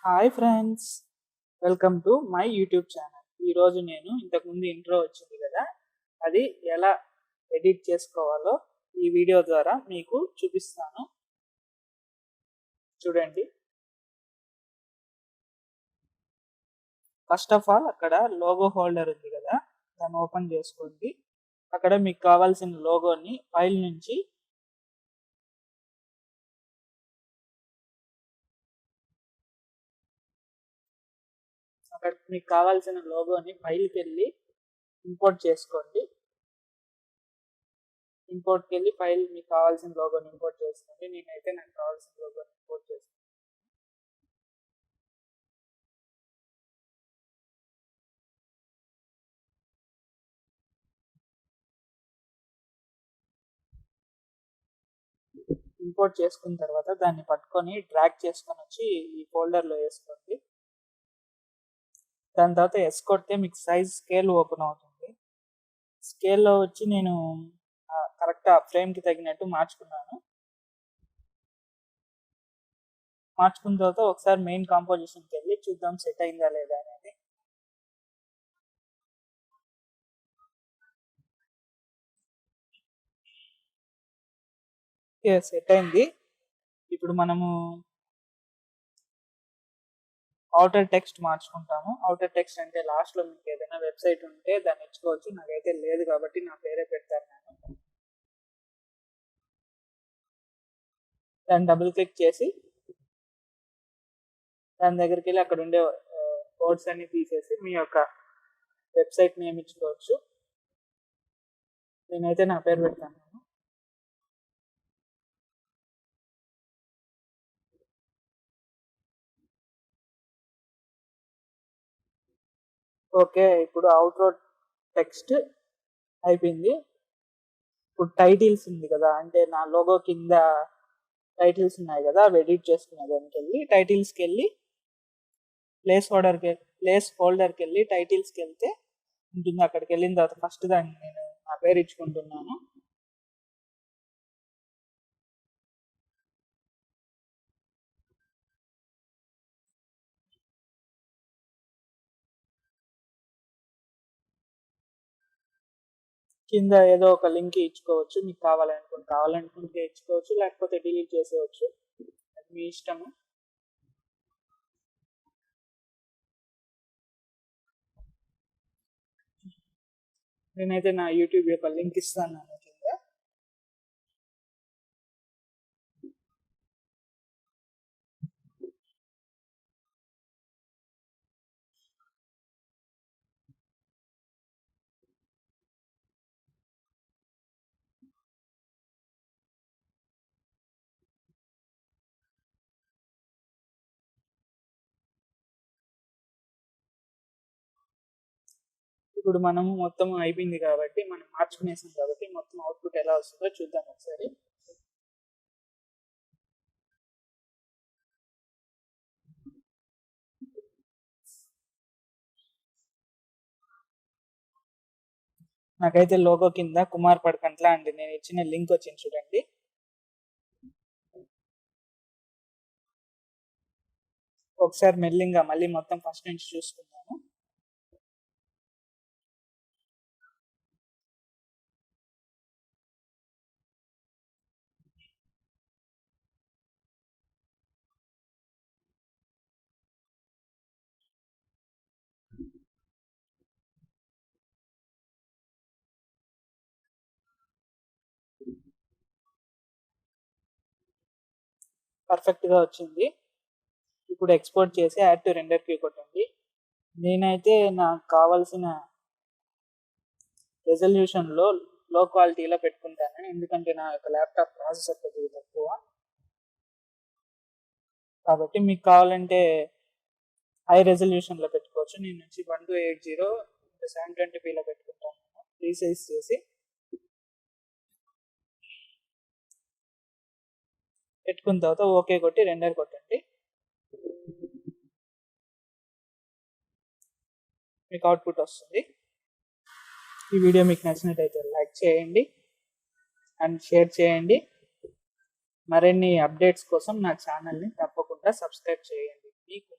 Hi friends, welcome to my YouTube channel. ఈరోజు నేను ఇంతకుముందు ఇంట్రో వచ్చింది కదా, అది ఎలా ఎడిట్ చేసుకోవాలో ఈ వీడియో ద్వారా మీకు చూపిస్తాను. చూడండి. ఫస్ట్ ఆఫ్ ఆల్ అక్కడ లోగో హోల్డర్ ఉంది కదా, దాన్ని ఓపెన్ చేసుకోండి. అక్కడ మీకు కావాల్సిన లోగోని ఫైల్ నుంచి ఫైల్కి వెళ్ళి ఇంపోర్ట్ చేసుకోండి. ఇంపోర్ట్కి వెళ్ళి ఫైల్ మీకు కావాల్సిన లోగోని ఇంపోర్ట్ చేసుకోండి. నేనైతే నాకు కావాల్సిన లోగోని ఇంపోర్ట్ చేస్తాను. ఇంపోర్ట్ చేసుకున్న తర్వాత దాన్ని పట్టుకొని డ్రాగ్ చేసుకొని వచ్చి ఈ ఫోల్డర్లో వేసుకోండి. దాని తర్వాత ఎస్ కొడితే మీకు సైజ్ స్కేల్ ఓపెన్ అవుతుంది. స్కేల్లో వచ్చి నేను కరెక్ట్ ఆ ఫ్రేమ్కి తగినట్టు మార్చుకున్నాను. మార్చుకున్న తర్వాత ఒకసారి మెయిన్ కాంపోజిషన్కి వెళ్ళి చూద్దాం సెట్ అయిందా లేదా అనేది. సెట్ అయింది. ఇప్పుడు మనము అవుటర్ టెక్స్ట్ మార్చుకుంటాము. అవుటర్ టెక్స్ట్ అంటే లాస్ట్లో మీకు ఏదైనా వెబ్సైట్ ఉంటే దాన్ని ఇచ్చుకోవచ్చు. నాకైతే లేదు కాబట్టి నా పేరే పెడతాను నేను. దాన్ని డబుల్ క్లిక్ చేసి దాని దగ్గరికి వెళ్ళి అక్కడ ఉండే కోడ్స్ అన్ని తీసేసి మీ యొక్క వెబ్సైట్ నేమ్ ఇచ్చుకోవచ్చు. నేనైతే నా పేరు పెడతాను. ఓకే, ఇప్పుడు అవుట్రో టెక్స్ట్ అయిపోయింది. ఇప్పుడు టైటిల్స్ ఉంది కదా, అంటే నా లోగో కింద టైటిల్స్ ఉన్నాయి కదా, అవి ఎడిట్ చేసుకునే దానికి వెళ్ళి టైటిల్స్కి వెళ్ళి ప్లేస్ హోల్డర్కి వెళ్ళి టైటిల్స్కి వెళ్తే ఉంటుంది. అక్కడికి వెళ్ళిన తర్వాత ఫస్ట్ దాన్ని నేను నా పేరు ఇచ్చుకుంటున్నాను. కింద ఏదో ఒక లింక్ ఇచ్చుకోవచ్చు. మీకు కావాలనుకుంటే ఇచ్చుకోవచ్చు, లేకపోతే డిలీట్ చేసేవచ్చు. అది మీ ఇష్టము. నేనైతే నా యూట్యూబ్ యొక్క లింక్ ఇస్తాను కింద. ఇప్పుడు మనము మొత్తం అయిపోయింది కాబట్టి, మనం మార్చుకునేసాం కాబట్టి మొత్తం అవుట్పుట్ ఎలా వస్తుందో చూద్దాం ఒకసారి. నాకైతే లోగో కింద కుమార్ పడకంట్ల అండి నేను ఇచ్చిన లింక్ వచ్చింది చూడండి. ఒకసారి మెల్లింగా మళ్ళీ మొత్తం ఫస్ట్ నుంచి చూసుకుందాము. పర్ఫెక్ట్గా వచ్చింది. ఇప్పుడు ఎక్స్పోర్ట్ చేసి యాడ్ టు రెండర్ క్యూ కొట్టండి. నేనైతే నాకు కావాల్సిన రెజల్యూషన్లో లో క్వాలిటీలో పెట్టుకుంటాను, ఎందుకంటే నా యొక్క ల్యాప్టాప్ ప్రాసెసర్ కొద్దిగా తక్కువ. కాబట్టి మీకు కావాలంటే హై రెజల్యూషన్లో పెట్టుకోవచ్చు. నేను వచ్చి 1280x720pలో పెట్టుకుంటాను. రీసైజ్ చేసి పెట్టుకున్న తర్వాత ఓకే కొట్టి రెండర్ కొట్టండి. మీకు అవుట్పుట్ వస్తుంది. ఈ వీడియో మీకు నచ్చినట్టయితే లైక్ చేయండి అండ్ షేర్ చేయండి. మరిన్ని అప్డేట్స్ కోసం నా ఛానల్ని తప్పకుండా సబ్స్క్రైబ్ చేయండి. మీకు